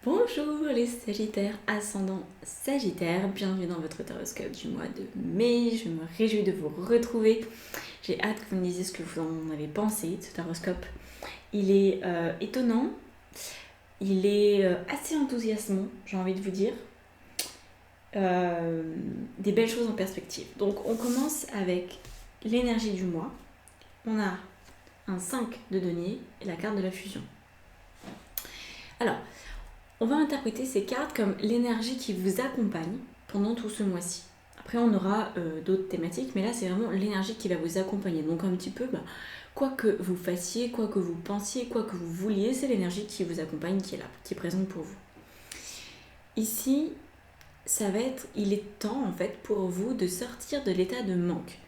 Bonjour les Sagittaires, ascendant Sagittaire, bienvenue dans votre horoscope du mois de mai. Je me réjouis de vous retrouver. J'ai hâte que vous me disiez ce que vous en avez pensé de cet horoscope. Il est étonnant, il est assez enthousiasmant, j'ai envie de vous dire. Des belles choses en perspective. Donc on commence avec l'énergie du mois. On a un 5 de denier et la carte de la fusion. Alors, on va interpréter ces cartes comme l'énergie qui vous accompagne pendant tout ce mois-ci. Après, on aura d'autres thématiques, mais là, c'est vraiment l'énergie qui va vous accompagner. Donc, un petit peu, quoi que vous fassiez, quoi que vous pensiez, quoi que vous vouliez, c'est l'énergie qui vous accompagne, qui est là, qui est présente pour vous. Ici, il est temps, en fait, pour vous de sortir de l'état de manque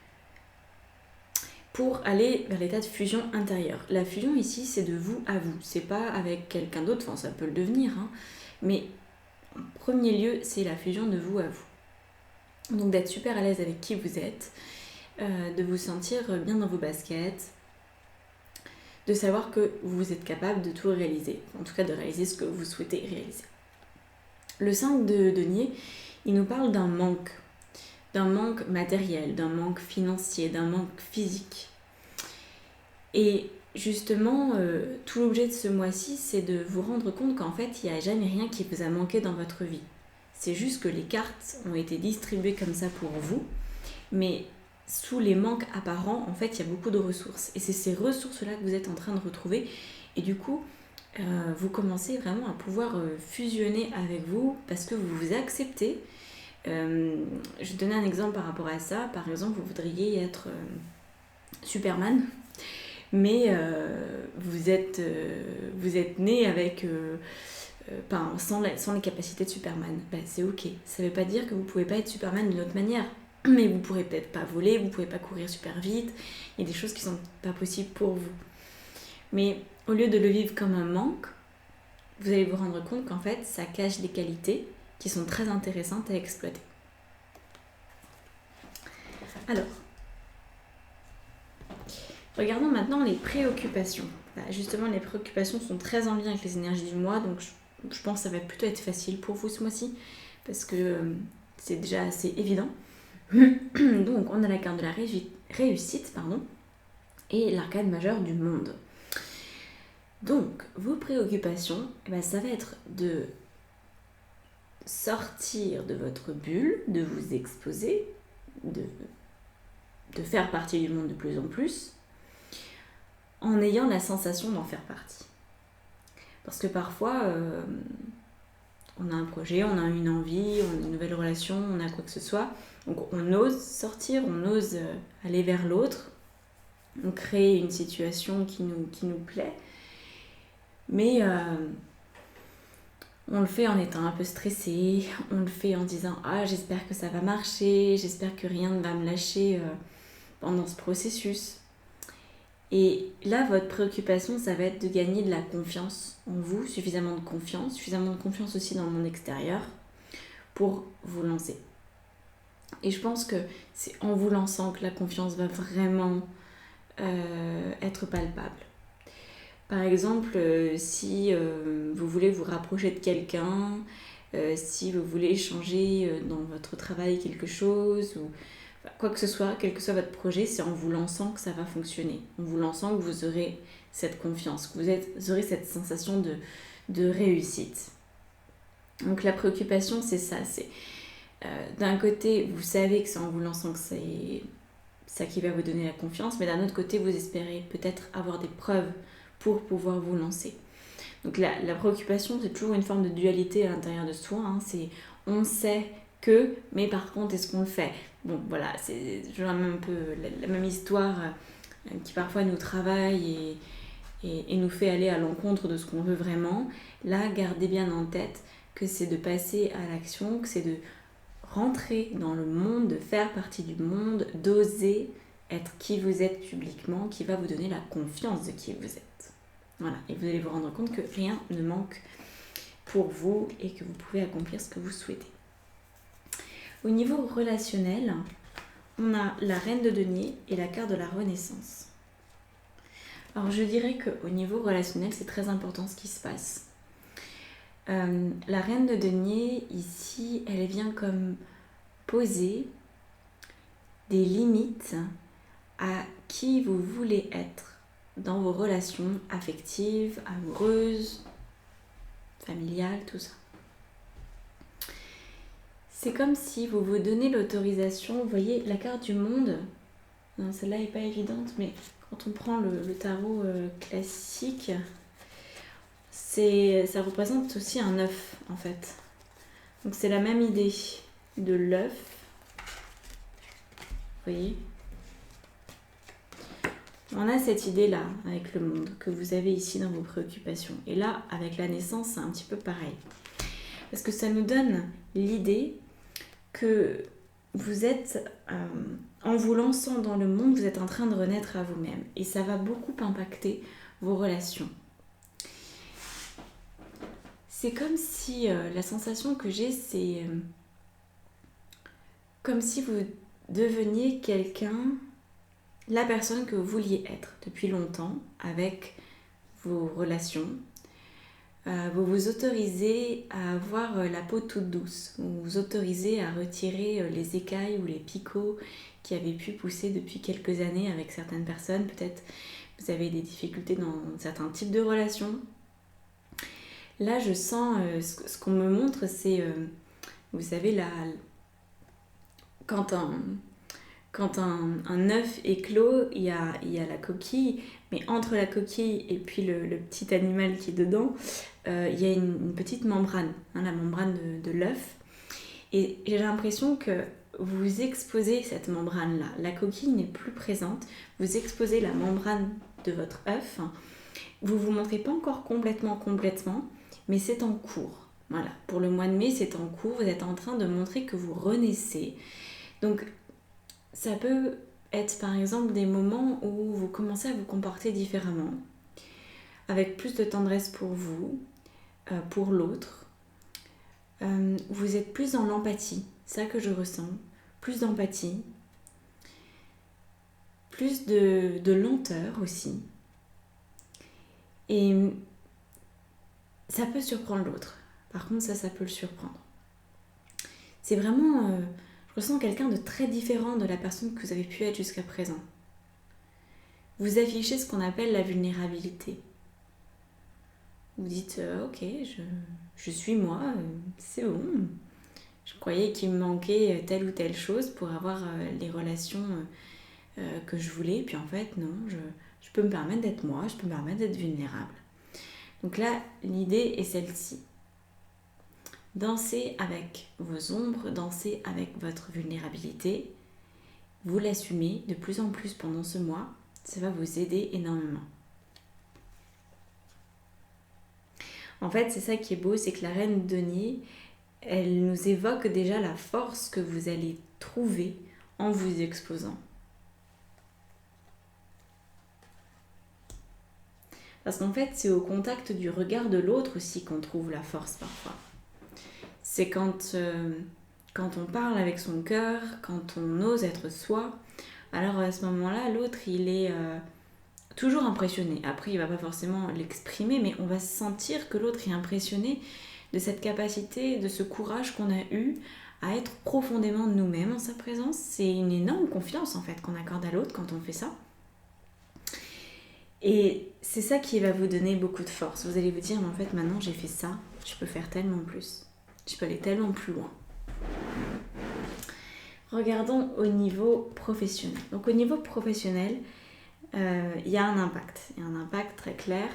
pour aller vers l'état de fusion intérieure. La fusion ici, c'est de vous à vous. C'est pas avec quelqu'un d'autre, enfin ça peut le devenir, hein, mais en premier lieu, c'est la fusion de vous à vous. Donc d'être super à l'aise avec qui vous êtes, de vous sentir bien dans vos baskets, de savoir que vous êtes capable de tout réaliser, en tout cas de réaliser ce que vous souhaitez réaliser. Le 5 de denier, il nous parle d'un manque matériel, d'un manque financier, d'un manque physique. Et justement, tout l'objet de ce mois-ci, c'est de vous rendre compte qu'en fait, il n'y a jamais rien qui vous a manqué dans votre vie. C'est juste que les cartes ont été distribuées comme ça pour vous, mais sous les manques apparents, en fait, il y a beaucoup de ressources. Et c'est ces ressources-là que vous êtes en train de retrouver. Et du coup, vous commencez vraiment à pouvoir fusionner avec vous parce que vous vous acceptez. Je vais donner un exemple par rapport à ça. Par exemple, vous voudriez être Superman, mais vous êtes né avec sans les capacités de Superman. C'est ok. Ça ne veut pas dire que vous ne pouvez pas être Superman d'une autre manière. Mais vous ne pourrez peut-être pas voler, vous ne pouvez pas courir super vite. Il y a des choses qui ne sont pas possibles pour vous. Mais au lieu de le vivre comme un manque, vous allez vous rendre compte qu'en fait, ça cache des qualités qui sont très intéressantes à exploiter. Alors, regardons maintenant les préoccupations. Justement, les préoccupations sont très en lien avec les énergies du mois, donc je pense que ça va plutôt être facile pour vous ce mois-ci, parce que c'est déjà assez évident. Donc, on a la carte de la réussite, et l'arcade majeur du monde. Donc, vos préoccupations, ça va être de sortir de votre bulle, de vous exposer, de faire partie du monde de plus en plus, en ayant la sensation d'en faire partie. Parce que parfois, on a un projet, on a une envie, on a une nouvelle relation, on a quoi que ce soit. Donc on ose sortir, on ose aller vers l'autre, on crée une situation qui nous plaît, mais on le fait en étant un peu stressé, on le fait en disant « Ah, j'espère que ça va marcher, j'espère que rien ne va me lâcher pendant ce processus ». Et là, votre préoccupation, ça va être de gagner de la confiance en vous, suffisamment de confiance aussi dans le monde extérieur pour vous lancer. Et je pense que c'est en vous lançant que la confiance va vraiment être palpable. Par exemple, si vous voulez vous rapprocher de quelqu'un, si vous voulez changer dans votre travail quelque chose, ou quoi que ce soit, quel que soit votre projet, c'est en vous lançant que ça va fonctionner. En vous lançant que vous aurez cette confiance, que vous aurez cette sensation de réussite. Donc la préoccupation, c'est ça. C'est d'un côté, vous savez que c'est en vous lançant que c'est ça qui va vous donner la confiance, mais d'un autre côté, vous espérez peut-être avoir des preuves pour pouvoir vous lancer. Donc la préoccupation, c'est toujours une forme de dualité à l'intérieur de soi. C'est on sait que, mais par contre, est-ce qu'on le fait ? Bon, voilà, c'est toujours un peu la même histoire qui parfois nous travaille et nous fait aller à l'encontre de ce qu'on veut vraiment. Là, gardez bien en tête que c'est de passer à l'action, que c'est de rentrer dans le monde, de faire partie du monde, d'oser être qui vous êtes publiquement, qui va vous donner la confiance de qui vous êtes. Voilà, et vous allez vous rendre compte que rien ne manque pour vous et que vous pouvez accomplir ce que vous souhaitez. Au niveau relationnel, on a la reine de denier et la carte de la renaissance. Alors je dirais qu'au niveau relationnel, c'est très important ce qui se passe. La reine de denier, ici, elle vient comme poser des limites à qui vous voulez être dans vos relations affectives, amoureuses, familiales, tout ça. C'est comme si vous vous donnez l'autorisation, vous voyez la carte du monde, non, celle-là n'est pas évidente, mais quand on prend le tarot classique, ça représente aussi un œuf en fait. Donc c'est la même idée de l'œuf, vous voyez. On a cette idée-là avec le monde que vous avez ici dans vos préoccupations. Et là, avec la naissance, c'est un petit peu pareil. Parce que ça nous donne l'idée que vous êtes, en vous lançant dans le monde, vous êtes en train de renaître à vous-même. Et ça va beaucoup impacter vos relations. C'est comme si, la sensation que j'ai, c'est comme si vous deveniez quelqu'un, la personne que vous vouliez être depuis longtemps avec vos relations. Vous vous autorisez à avoir la peau toute douce. Vous vous autorisez à retirer les écailles ou les picots qui avaient pu pousser depuis quelques années avec certaines personnes. Peut-être vous avez des difficultés dans certains types de relations. Là, je sens, ce qu'on me montre, c'est, vous savez, quand un œuf éclot, il y a la coquille, mais entre la coquille et puis le petit animal qui est dedans, il y a une petite membrane, la membrane de l'œuf. Et j'ai l'impression que vous exposez cette membrane-là. La coquille n'est plus présente, vous exposez la membrane de votre œuf. Vous vous montrez pas encore complètement, mais c'est en cours. Voilà, pour le mois de mai, c'est en cours. Vous êtes en train de montrer que vous renaissez. Donc, ça peut être par exemple des moments où vous commencez à vous comporter différemment, avec plus de tendresse pour vous, pour l'autre. Vous êtes plus dans l'empathie, c'est ça que je ressens, plus d'empathie, plus de lenteur aussi. Et ça peut surprendre l'autre. Par contre, ça peut le surprendre. C'est vraiment... je ressens quelqu'un de très différent de la personne que vous avez pu être jusqu'à présent. Vous affichez ce qu'on appelle la vulnérabilité. Vous dites, ok, je suis moi, c'est bon. Je croyais qu'il me manquait telle ou telle chose pour avoir les relations que je voulais. Puis en fait, non, je peux me permettre d'être moi, je peux me permettre d'être vulnérable. Donc là, l'idée est celle-ci. Dansez avec vos ombres, dansez avec votre vulnérabilité. Vous l'assumez de plus en plus pendant ce mois. Ça va vous aider énormément. En fait, c'est ça qui est beau, c'est que la reine de denier, elle nous évoque déjà la force que vous allez trouver en vous exposant. Parce qu'en fait, c'est au contact du regard de l'autre aussi qu'on trouve la force parfois. C'est quand on parle avec son cœur, quand on ose être soi, alors à ce moment-là, l'autre, il est toujours impressionné. Après, il ne va pas forcément l'exprimer, mais on va sentir que l'autre est impressionné de cette capacité, de ce courage qu'on a eu à être profondément nous-mêmes en sa présence. C'est une énorme confiance en fait qu'on accorde à l'autre quand on fait ça. Et c'est ça qui va vous donner beaucoup de force. Vous allez vous dire, mais en fait, maintenant j'ai fait ça, je peux faire tellement plus. Je peux aller tellement plus loin. Regardons au niveau professionnel. Donc au niveau professionnel, il y a un impact. Il y a un impact très clair.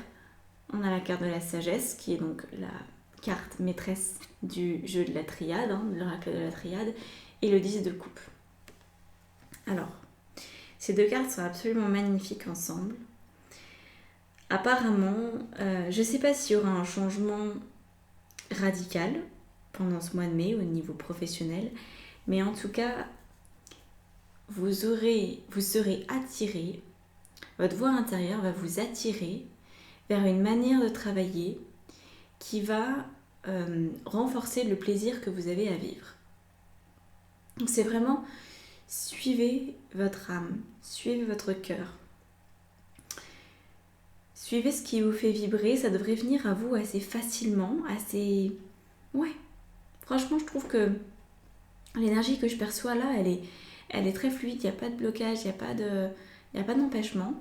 On a la carte de la sagesse, qui est donc la carte maîtresse du jeu de la triade, de l'oracle de la triade, et le 10 de coupe. Alors, ces deux cartes sont absolument magnifiques ensemble. Apparemment, je ne sais pas s'il y aura un changement radical pendant ce mois de mai au niveau professionnel, mais en tout cas, vous serez attiré, votre voix intérieure va vous attirer vers une manière de travailler qui va renforcer le plaisir que vous avez à vivre. Donc c'est vraiment, suivez votre âme, suivez votre cœur. Suivez ce qui vous fait vibrer, ça devrait venir à vous assez facilement, assez... Ouais, franchement, je trouve que l'énergie que je perçois là, elle est très fluide, il n'y a pas de blocage, il n'y a pas d'empêchement.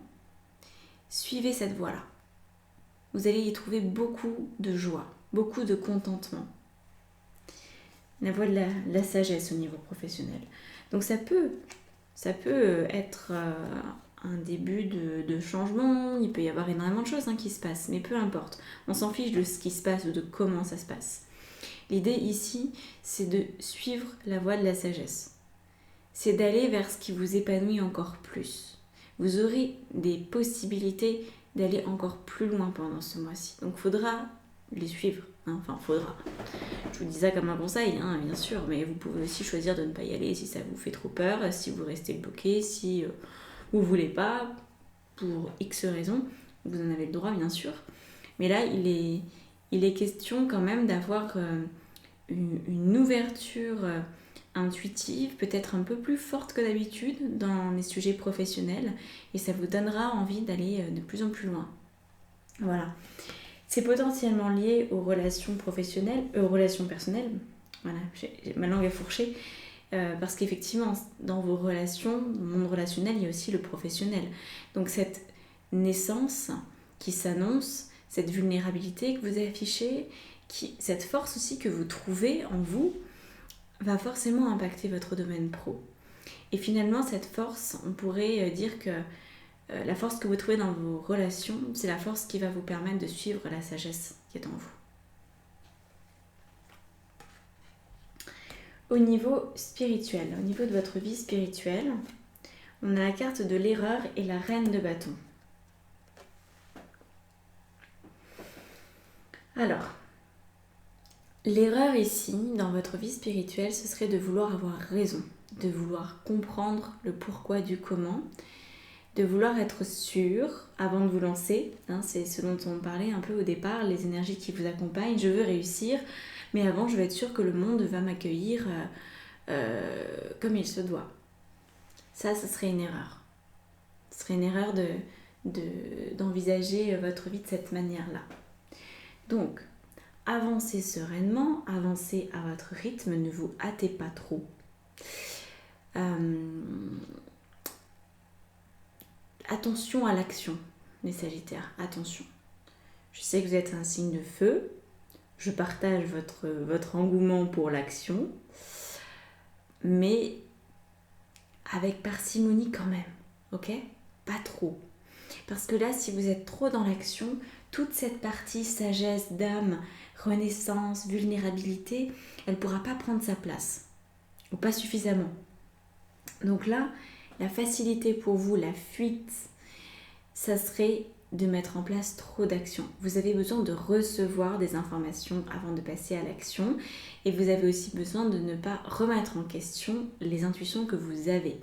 Suivez cette voie-là. Vous allez y trouver beaucoup de joie, beaucoup de contentement. La voie de la sagesse au niveau professionnel. Donc ça peut être un début de changement, il peut y avoir énormément de choses qui se passent, mais peu importe. On s'en fiche de ce qui se passe ou de comment ça se passe. L'idée ici, c'est de suivre la voie de la sagesse. C'est d'aller vers ce qui vous épanouit encore plus. Vous aurez des possibilités d'aller encore plus loin pendant ce mois-ci. Donc il faudra les suivre. Enfin, faudra. Je vous dis ça comme un conseil, bien sûr, mais vous pouvez aussi choisir de ne pas y aller si ça vous fait trop peur, si vous restez bloqué, si vous ne voulez pas, pour X raisons. Vous en avez le droit, bien sûr. Mais là, il est question quand même d'avoir une ouverture intuitive, peut-être un peu plus forte que d'habitude dans les sujets professionnels, et ça vous donnera envie d'aller de plus en plus loin. Voilà. C'est potentiellement lié aux relations professionnelles, aux relations personnelles. Voilà, ma langue est fourchée. Parce qu'effectivement, dans vos relations, dans le monde relationnel, il y a aussi le professionnel. Donc cette naissance qui s'annonce, cette vulnérabilité que vous affichez, cette force aussi que vous trouvez en vous, va forcément impacter votre domaine pro. Et finalement, cette force, on pourrait dire que la force que vous trouvez dans vos relations, c'est la force qui va vous permettre de suivre la sagesse qui est en vous. Au niveau spirituel, au niveau de votre vie spirituelle, on a la carte de l'erreur et la reine de bâton. Alors, l'erreur ici, dans votre vie spirituelle, ce serait de vouloir avoir raison, de vouloir comprendre le pourquoi du comment, de vouloir être sûr avant de vous lancer. C'est ce dont on parlait un peu au départ, les énergies qui vous accompagnent. Je veux réussir, mais avant, je veux être sûre que le monde va m'accueillir comme il se doit. Ça serait une erreur. Ce serait une erreur d'envisager votre vie de cette manière-là. Donc, avancez sereinement, avancez à votre rythme, ne vous hâtez pas trop. Attention à l'action, les Sagittaires, attention. Je sais que vous êtes un signe de feu, je partage votre engouement pour l'action, mais avec parcimonie quand même, ok ? Pas trop. Parce que là, si vous êtes trop dans l'action, toute cette partie sagesse, d'âme, renaissance, vulnérabilité, elle ne pourra pas prendre sa place, ou pas suffisamment. Donc là, la facilité pour vous, la fuite, ça serait de mettre en place trop d'actions. Vous avez besoin de recevoir des informations avant de passer à l'action, et vous avez aussi besoin de ne pas remettre en question les intuitions que vous avez.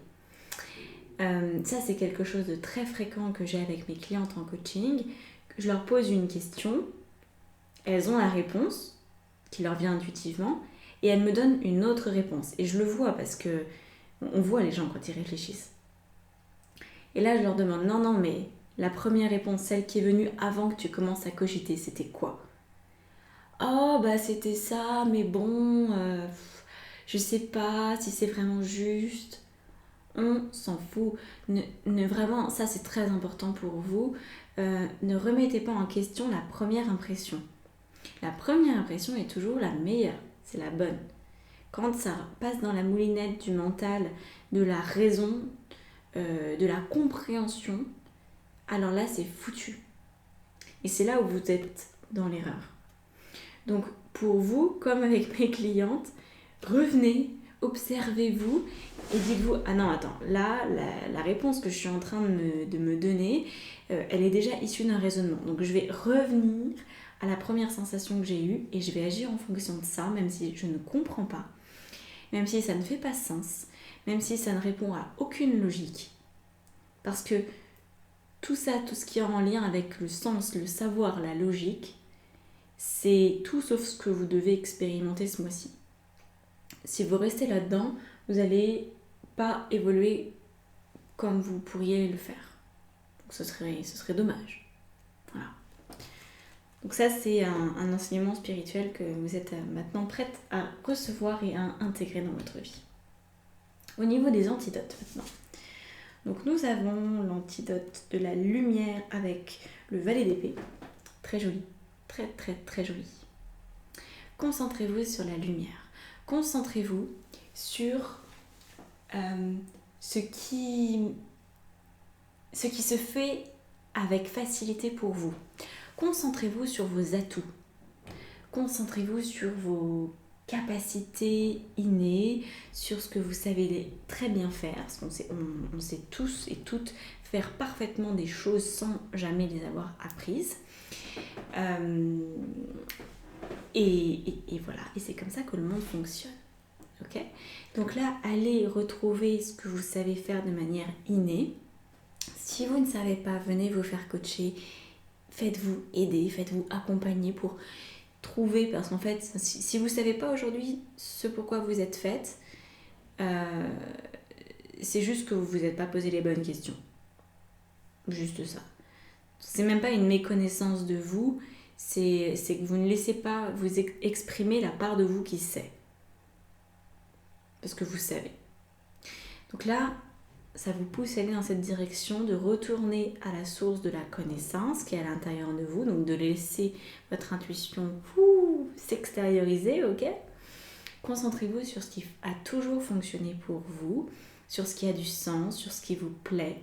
Ça, c'est quelque chose de très fréquent que j'ai avec mes clientes en coaching. Je leur pose une question, elles ont la réponse qui leur vient intuitivement, et elles me donnent une autre réponse. Et je le vois parce que on voit les gens quand ils réfléchissent. Et là, je leur demande, non, mais la première réponse, celle qui est venue avant que tu commences à cogiter, c'était quoi ? Oh, c'était ça, mais bon, je sais pas si c'est vraiment juste. On s'en fout. Vraiment, ça c'est très important pour vous. Ne remettez pas en question la première impression. La première impression est toujours la meilleure, c'est la bonne. Quand ça passe dans la moulinette du mental, de la raison, de la compréhension, alors là c'est foutu. Et c'est là où vous êtes dans l'erreur. Donc pour vous, comme avec mes clientes, revenez, observez-vous et dites-vous, ah non, attends, là, la réponse que je suis en train de me donner, elle est déjà issue d'un raisonnement. Donc je vais revenir à la première sensation que j'ai eue et je vais agir en fonction de ça, même si je ne comprends pas, même si ça ne fait pas sens, même si ça ne répond à aucune logique. Parce que tout ça, tout ce qui est en lien avec le sens, le savoir, la logique, c'est tout sauf ce que vous devez expérimenter ce mois-ci. Si vous restez là-dedans, vous n'allez pas évoluer comme vous pourriez le faire. Donc ce serait dommage. Voilà. Donc ça, c'est un enseignement spirituel que vous êtes maintenant prête à recevoir et à intégrer dans votre vie. Au niveau des antidotes maintenant. Donc nous avons l'antidote de la lumière avec le valet d'épée. Très joli, très très très joli. Concentrez-vous sur la lumière. Concentrez-vous sur ce qui se fait avec facilité pour vous. Concentrez-vous sur vos atouts. Concentrez-vous sur vos capacités innées, sur ce que vous savez très bien faire. Parce qu'on sait tous et toutes faire parfaitement des choses sans jamais les avoir apprises. Et voilà, et c'est comme ça que le monde fonctionne. Okay. Donc là, allez retrouver ce que vous savez faire de manière innée. Si vous ne savez pas, venez vous faire coacher. Faites-vous aider, faites-vous accompagner pour trouver, parce qu'en fait, si vous ne savez pas aujourd'hui ce pourquoi vous êtes faite, c'est juste que vous ne vous êtes pas posé les bonnes questions. Juste ça. C'est même pas une méconnaissance de vous, c'est que vous ne laissez pas vous exprimer la part de vous qui sait. Parce que vous savez. Donc là, ça vous pousse à aller dans cette direction de retourner à la source de la connaissance qui est à l'intérieur de vous, donc de laisser votre intuition s'extérioriser, ok ? Concentrez-vous sur ce qui a toujours fonctionné pour vous, sur ce qui a du sens, sur ce qui vous plaît,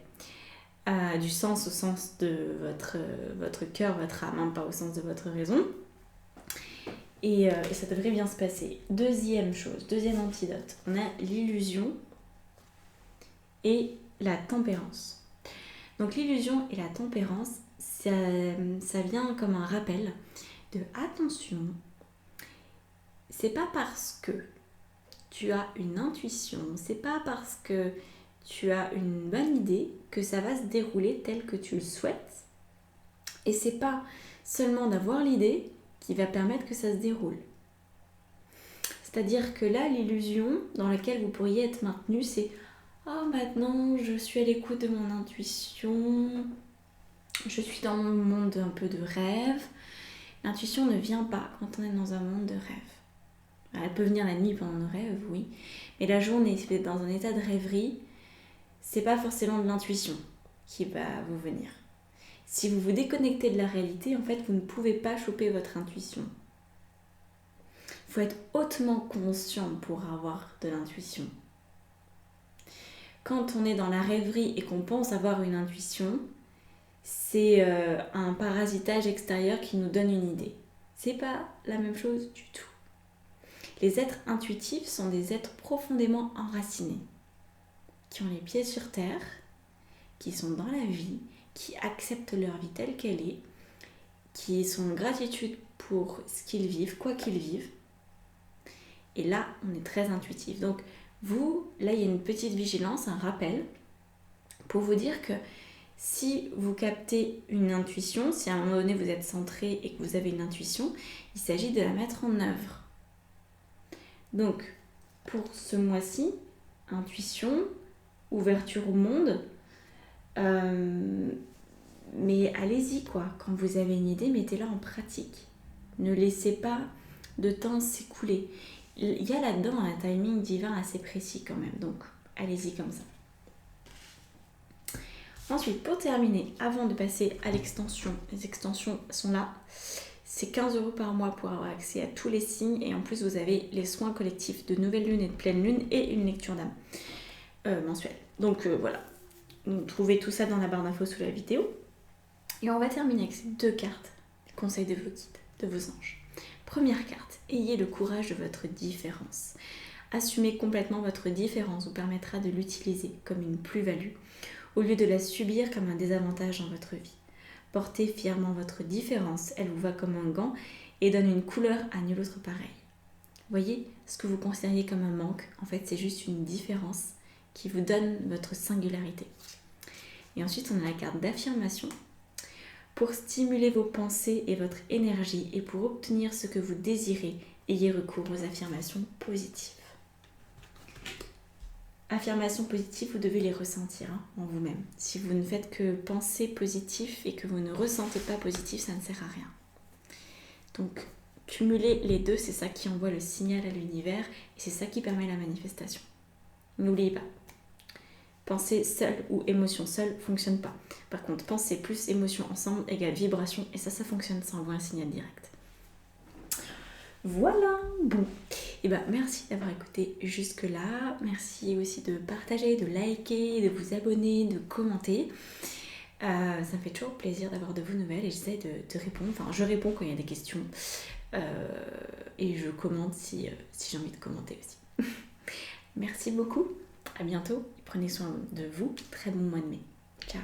du sens au sens de votre cœur, votre âme, hein, pas au sens de votre raison. Et ça devrait bien se passer. Deuxième antidote, on a l'illusion et la tempérance. Donc l'illusion et la tempérance, ça vient comme un rappel de attention. C'est pas parce que tu as une intuition, c'est pas parce que tu as une bonne idée que ça va se dérouler tel que tu le souhaites. Et c'est pas seulement d'avoir l'idée qui va permettre que ça se déroule. C'est-à-dire que là, l'illusion dans laquelle vous pourriez être maintenu, c'est « Oh, maintenant, je suis à l'écoute de mon intuition, je suis dans mon monde un peu de rêve. » L'intuition ne vient pas quand on est dans un monde de rêve. Elle peut venir la nuit pendant nos rêves, oui. Mais la journée, si vous êtes dans un état de rêverie, c'est pas forcément de l'intuition qui va vous venir. Si vous vous déconnectez de la réalité, en fait, vous ne pouvez pas choper votre intuition. Il faut être hautement conscient pour avoir de l'intuition. Quand on est dans la rêverie et qu'on pense avoir une intuition, c'est un parasitage extérieur qui nous donne une idée. C'est pas la même chose du tout. Les êtres intuitifs sont des êtres profondément enracinés, qui ont les pieds sur terre, qui sont dans la vie, qui acceptent leur vie telle qu'elle est, qui sont en gratitude pour ce qu'ils vivent, quoi qu'ils vivent. Et là, on est très intuitif. Donc, vous, là, il y a une petite vigilance, un rappel, pour vous dire que si vous captez une intuition, si à un moment donné vous êtes centré et que vous avez une intuition, il s'agit de la mettre en œuvre. Donc, pour ce mois-ci, intuition, ouverture au monde, mais allez-y quoi, quand vous avez une idée, mettez-la en pratique. Ne laissez pas de temps s'écouler. Il y a là-dedans un timing divin assez précis quand même, donc allez-y comme ça. Ensuite, pour terminer, avant de passer à l'extension, les extensions sont là, c'est 15 € par mois pour avoir accès à tous les signes et en plus vous avez les soins collectifs de nouvelle lune et de pleine lune et une lecture d'âme mensuelle. Donc voilà, vous trouvez tout ça dans la barre d'infos sous la vidéo. Et on va terminer avec ces 2 cartes, les conseils de vos guides, de vos anges. Première carte, ayez le courage de votre différence. Assumer complètement votre différence vous permettra de l'utiliser comme une plus-value au lieu de la subir comme un désavantage dans votre vie. Portez fièrement votre différence, elle vous va comme un gant et donne une couleur à nul autre pareil. Voyez, ce que vous considériez comme un manque, en fait c'est juste une différence qui vous donne votre singularité. Et ensuite on a la carte d'affirmation. Pour stimuler vos pensées et votre énergie et pour obtenir ce que vous désirez, ayez recours aux affirmations positives. Affirmations positives, vous devez les ressentir en vous-même. Si vous ne faites que penser positif et que vous ne ressentez pas positif, ça ne sert à rien. Donc cumuler les deux, c'est ça qui envoie le signal à l'univers et c'est ça qui permet la manifestation. N'oubliez pas, pensée seule ou émotion seule fonctionne pas. Par contre, pensée plus émotion ensemble égale vibration et ça fonctionne, ça envoie un signal direct. Voilà, bon. Et ben merci d'avoir écouté jusque là. Merci aussi de partager, de liker, de vous abonner, de commenter. Ça me fait toujours plaisir d'avoir de vos nouvelles et j'essaie de répondre. Enfin, je réponds quand il y a des questions et je commente si j'ai envie de commenter aussi. Merci beaucoup, à bientôt. Prenez soin de vous. Très bon mois de mai. Ciao.